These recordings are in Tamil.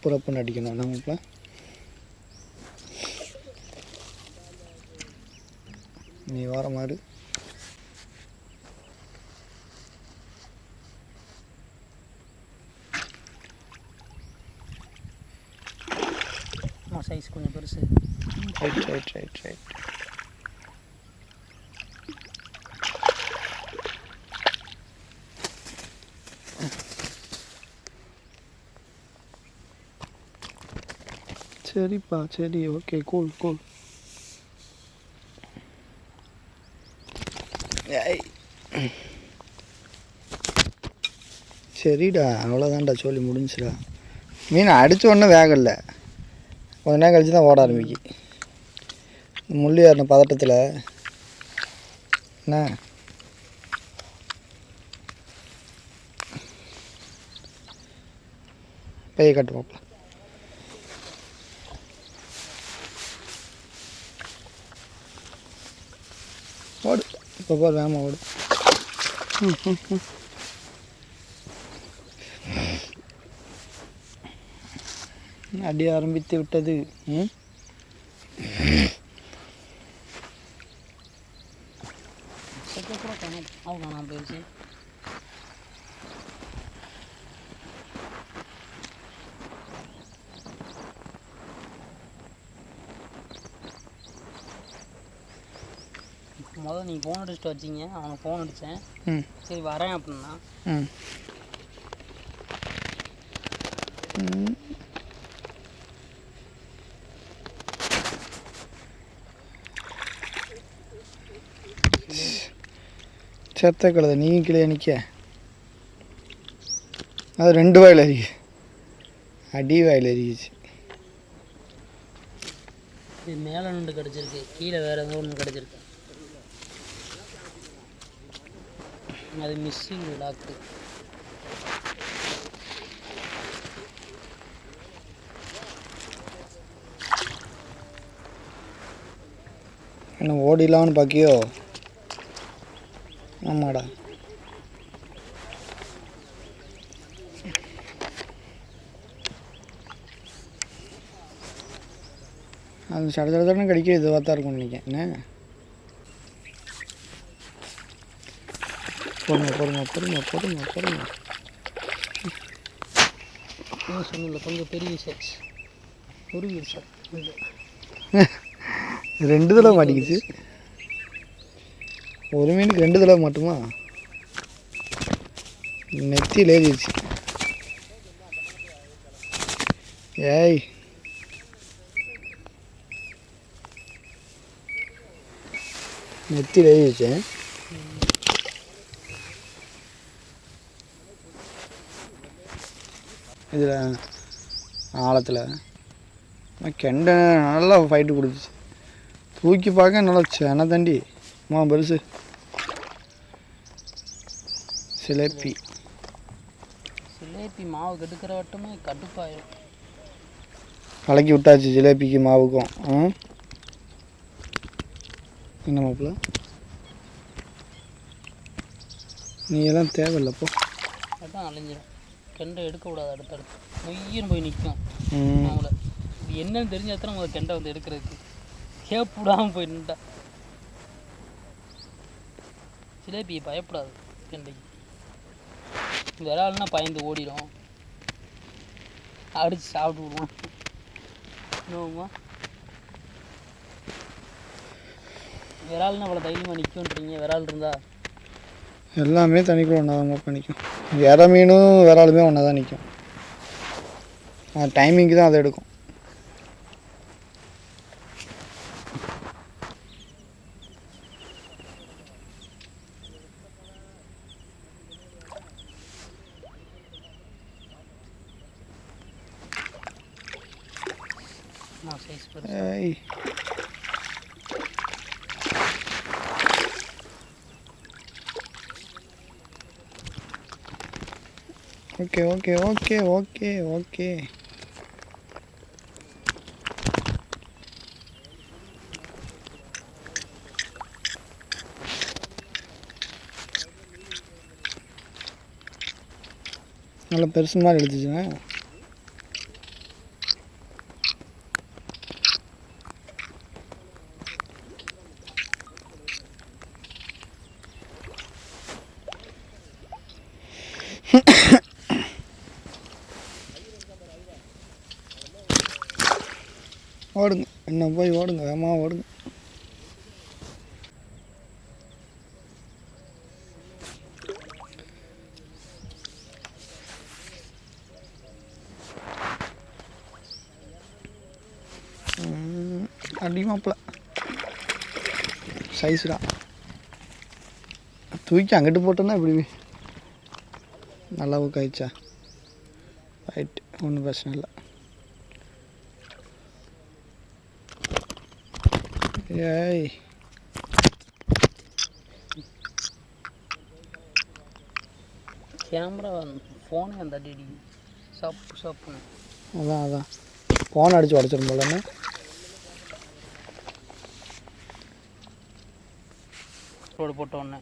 ரப்புன்னு அடிக்கணும் நமக்கு. நீ வர மாதிரி சைஸ் கொஞ்சம் பெருசு. ரைட். சரிப்பா சரி, ஓகே, கூல். சரிடா, அவ்வளோதான்டா, சொல்லி முடிஞ்சுடா. மீன் அடித்த உடனே வேகலை, கொஞ்ச நேரம் கழிச்சு தான் ஓட ஆரம்பிக்கு. முள்ளி ஏறின பதட்டத்தில் என்ன பைய கட்டுவோம்ல. ஓடு, இப்போ போர் வேமா ஓடு. அடி ஆரம்பித்து விட்டது. போயிடுச்சு. முதல்ல நீங்கள் ஃபோன் அடிச்சுட்டு வச்சிங்க, அவனுக்கு ஃபோன் அடித்தேன். சரி வரேன் அப்படின்னா செத்த கழுத நீயும் கீழே நிற்க. அது 2 வாயில் அரிக்கு, அடி வாயில் அரிக்குச்சு. இது மேலே நின்று கிடச்சிருக்கு, கீழே வேறு ஏதோ ஒன்று கிடச்சிருக்கு. அது மிஸ்ஸிங் லாக்கு. என்ன ஓடிடலான்னு பார்க்கியோ? ஆமாடா. அது சடச்சடன்னு கடிக்க இதுவாக தான் இருக்கும்னு நினைக்கிறேன். என்ன பொறுமை. சொன்ன கொஞ்சம் பெரிய சைஸ் ஒரு சார் 2 தடவை மாட்டிக்கிச்சு. ஒரு மீனுக்கு 2 தடவை மட்டுமா? நெத்தியில் ஏறிடுச்சு. ஏய், நெத்தியில் ஏறிடுச்சு. இதில் ஆழத்தில் கெண்டை நல்லா ஃபைட்டு கொடுத்துச்சு. தூக்கி பார்க்க நல்லா சென தண்டி பெருசு. சிலேப்பி மாவு கெடுக்கிற வட்டமே கடுப்பாயிரும். கலக்கி விட்டாச்சு ஜிலேபிக்கு மாவுக்கும். என்ன மாப்பிள்ள, நீ எல்லாம் தேவையில்லப்போ. அதான் அழிஞ்சிடும். கெண்டை எடுக்கக்கூடாது, அடுத்தடுத்து நொய்யின்னு போய் நிற்கும். அவங்கள இது என்னன்னு தெரிஞ்ச எத்தனை முதல் கெண்டை வந்து எடுக்கிறதுக்கு கேப்பிடாமல் போய் நின்றா. ஜிலேபி பயப்படாது, கெண்டைக்கு விரால்னா பயந்து ஓடிடும், அடித்து சாப்பிட்டு விடுவோம். என்னமா விரால்னா அவ்வளோ தைரியமாக நிற்கும்ன்றீங்க? விரால் இருந்தா எல்லாமே தனிக்குள்ள ஒன்றா தான் நிற்கும். இற மீனும் விராலுமே ஒன்றா தான் நிற்கும். டைமிங்க்கு தான் அதை எடுக்கும். ஏய், ஓகே. நல்லா பெருசு மாதிரி எடுத்துச்சுங்க. ஓடுங்க, இன்னும் போய் ஓடுங்க, வேகமாக ஓடுங்க. அடிமாப்பில் சைஸு தான். தூக்கி அங்கிட்டு போட்டோன்னா இப்படி நல்லா ஊக்க ஆயிடுச்சா? ரைட்டு, ஒன்றும் பிரச்சனை இல்லை. ஏய் கேமரா ஃபோனே அந்த அடி சாப்புன்னு அதான் ஃபோன் அடித்து உடச்சிடும் போலன்னு. அப்லோடு போட்ட உடனே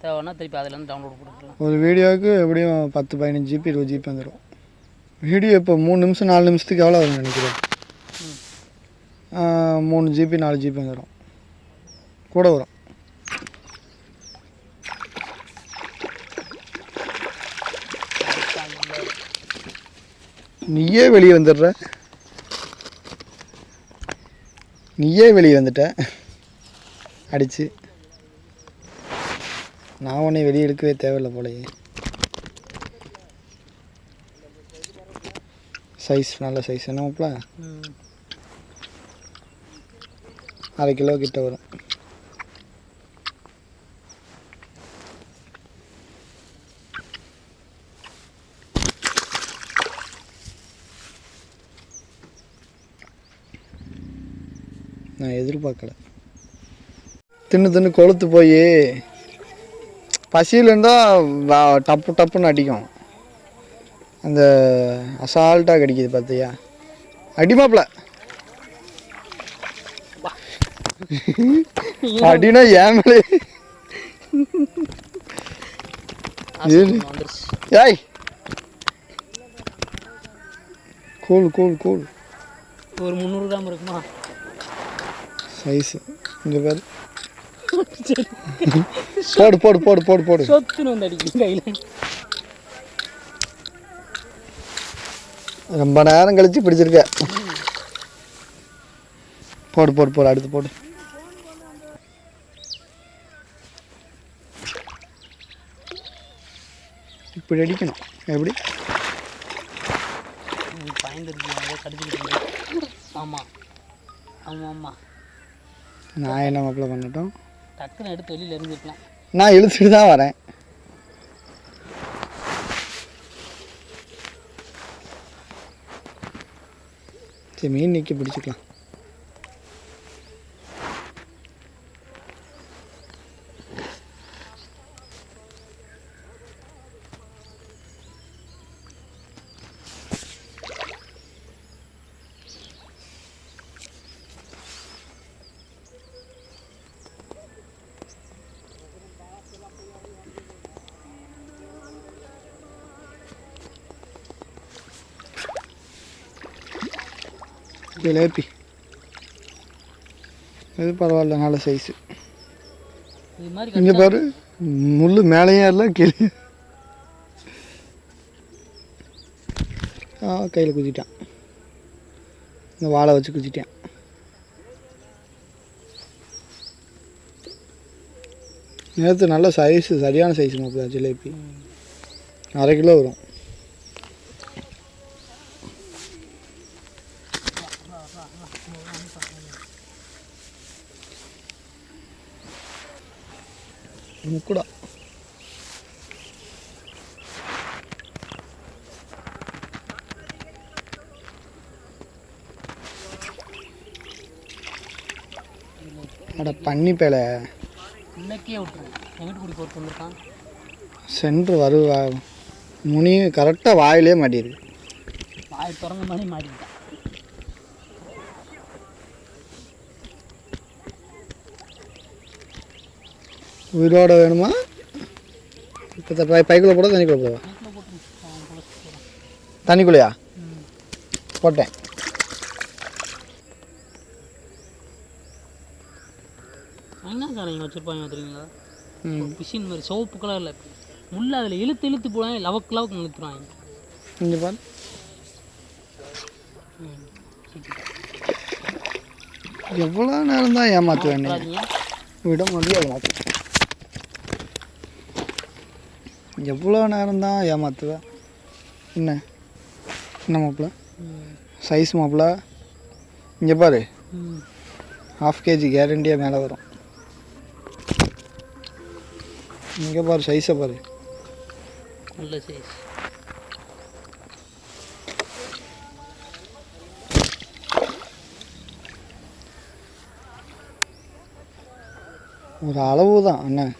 தேவைன்னா திருப்பி அதுலேருந்து டவுன்லோட் போட்டுக்கலாம். ஒரு வீடியோவுக்கு எப்படியும் 10-15 GB 20 GB வந்துடும். வீடியோ இப்போ 3 நிமிஷம் 4 நிமிஷத்துக்கு எவ்வளோ வரும்னு நினைக்கிறேன்? 3 GB 4 GB வந்துடும், கூட வரும். நீயே வெளியே வந்துடுற, நீயே வெளியே வந்துட்ட அடிச்சு. நான் உன்னை வெளியே எடுக்கவே தேவையில்லை போலையே. சைஸ் நல்ல சைஸ் என்ன மாப்பிள? 1/2 கிலோ கிட்ட வரும். நான் எதிர்பார்க்கல. தின்னு கொளுத்து போய் பசியில் இருந்தால் டப்பு டப்புன்னு அடிக்கும். அந்த அசால்ட்டாக கடிக்குது பார்த்தியா? அடிமாப்பில் அடினா ஏன் மேலே ஏய் கூல் கூல் கூல். ஒரு 300 கிராம் இருக்குமா சைஸு? இங்கே பாரு. போடு போடு போடு போடு போடு. சொத்துன்னு வந்து அடிக்கும் கையில். ரொம்ப நேரம் கழிச்சு பிடிச்சிருக்க. போடு போடு போடு, அடுத்து போடு. இப்படி அடிக்கணும். எப்படி ஆமாம் ஆமாம் ஆமாம். நான் என்ன மாப்பிள்ள பண்ணட்டும்? டக்குன்னு எடுத்து வெளியில் எரிஞ்சிருக்கலாம். நான் இழுத்துட்டு தான் வரேன். சரி, மீன் நிற்க பிடிச்சிக்கலாம். ஜிலேபி இது பரவாயில்ல, நல்ல சைஸு. இங்கே பாரு, முள் மேலேயும் இல்லை கீழே. கையில் குத்திட்டான், இந்த வாழை வச்சு குத்திட்டான். நேற்று நல்ல சைஸு, சரியான சைஸு மாப்பிள்ள ஜிலேபி. 1/2 கிலோ வரும். முக்குடா அட பண்ணி பேல இன்னைக்கே விட்டுருவேன். என் வீட்டு குடி போட்டு வந்துருக்கான். சென்று வருவா முனி கரெக்டாக வாயிலே மாட்டிடுது. வாய் திறந்த மாதிரி மாட்டிக்கிட்டான். உயிரோட வேணுமா? இப்போ பைக்குள்ளே போட தண்ணிக்குள்ளே போடுவா? தண்ணிக்குள்ளையா போட்டேன். என்ன சார் நீங்கள் வச்சுருப்பாங்க பார்த்துருக்கீங்களா? மிஷின் மாதிரி சோப்பு கலரில் முள்ள அதில் இழுத்து போடுவாங்க, லவக்கு இழுத்துருவாங்க. கொஞ்சம் பாரு. எவ்வளோ நேரம் தான் ஏமாற்றுவேன், விட முடியாது. மாற்று எவ்வளோ நேரம் தான் ஏமாற்றுவேன். என்ன மாப்பிள்ள சைஸ் மாப்பிள்ள? இங்கே பாரு, 1/2 kg கேரண்டியாக மேலே வரும். இங்கே பாரு சைஸை பாரு, நல்ல சைஸ். ஒரு அளவு தான் அண்ணன்.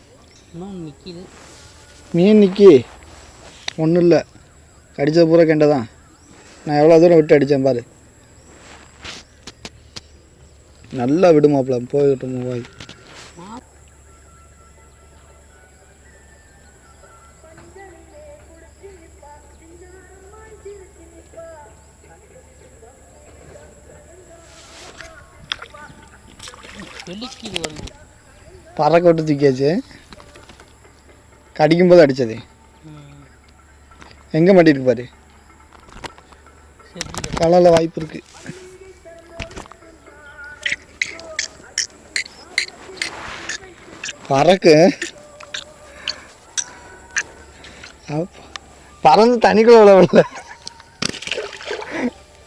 நிற்கிது மீன் நிற்கி ஒன்றும் இல்லை, கடித்தது பூரா கெண்டை தான். நான் எவ்வளோ தூரம் விட்டு அடித்தேன் பாரு. நல்லா விடுமாப்பிள்ள, போய்கிட்டு போய். பறக்க விட்டு தூக்கியாச்சு, கடிக்கும்போது அடித்தது. எங்கே மாட்டிருக்கு பாரு, கலரில் வாய்ப்பு இருக்குது. பறக்கு பறந்து தண்ணிக்குள்ள விளவல்ல,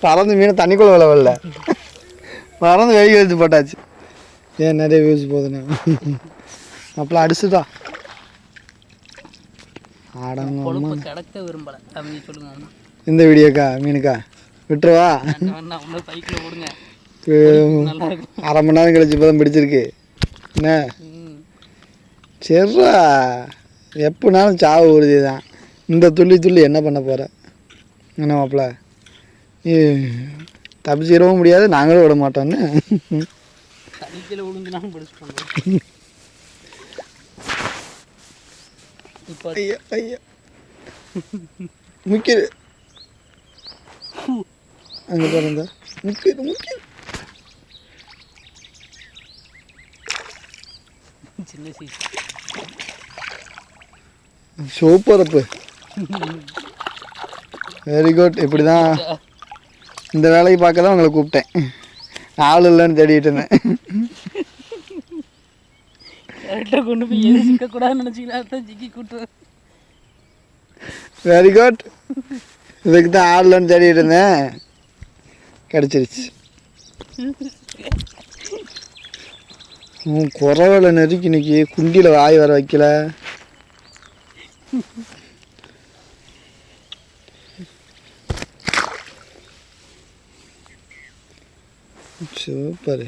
பறந்து மீனை தண்ணிக்குள்ள விளவல்ல, பறந்து வெளியே எடுத்து போட்டாச்சு. ஏன் நிறைய வியூஸ் போகுதுண்ணே. அப்பெல்லாம் அடிச்சுதா ஆடணும். கிடக்க விரும்பலை அப்படின்னு சொல்லுங்க. இந்த வீடியோக்கா மீனுக்கா விட்டுருவா? சைக்கிள் ஓடுங்க, 1/2 மணி நேரம் கழிச்சு இப்போ தான் பிடிச்சிருக்கு. என்ன சரிடா, எப்போனாலும் சாவு உறுதி தான். இந்த துள்ளி என்ன பண்ண போகிற? என்ன மாப்பிள்ள, நீ தப்பிச்சிடவும் முடியாது, நாங்களும் விட மாட்டோன்னு. ஐயா ஐயா முக்கிய அங்கே பாருங்க, முக்கிய சின்ன சைஸ் சூப்பரப்பு. Very good. இப்படி தான் இந்த வேலையை பார்க்க தான் உங்களை கூப்பிட்டேன். ஆள் இல்லைன்னு தேடிட்டு இருந்தேன். கரெக்டாக கொண்டு போய் எது சிக்கக்கூடாதுன்னு நினச்சிக்கலாம், சிக்கி கூட்டு. Very good. இதுக்கு தான் ஆள் இல்லைன்னு தேடிட்டு இருந்தேன், கிடச்சிருச்சு. குறவலை நெருக்கி இன்னைக்கு குண்டியில் வாய் வர வைக்கல. சூப்பர்.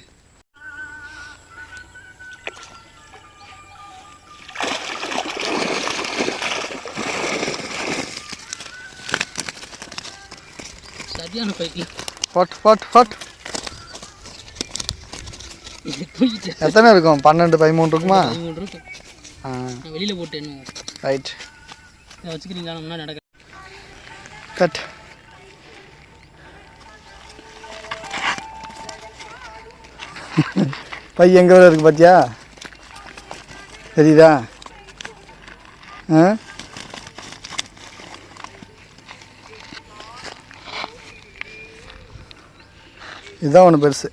சரியான பைக்கில் ஃபட் எத்தனை இருக்கும்? 12 13 இருக்குமா? 13 இருக்கும். வெளியில் போட்டு என்ன ரைட் வச்சுக்கிறீங்களா? முன்னாடி நடக்க கட். பை எங்கே வர இருக்குது பார்த்தியா? தெரியுதா? இதுதான் ஒன்று பெருசு.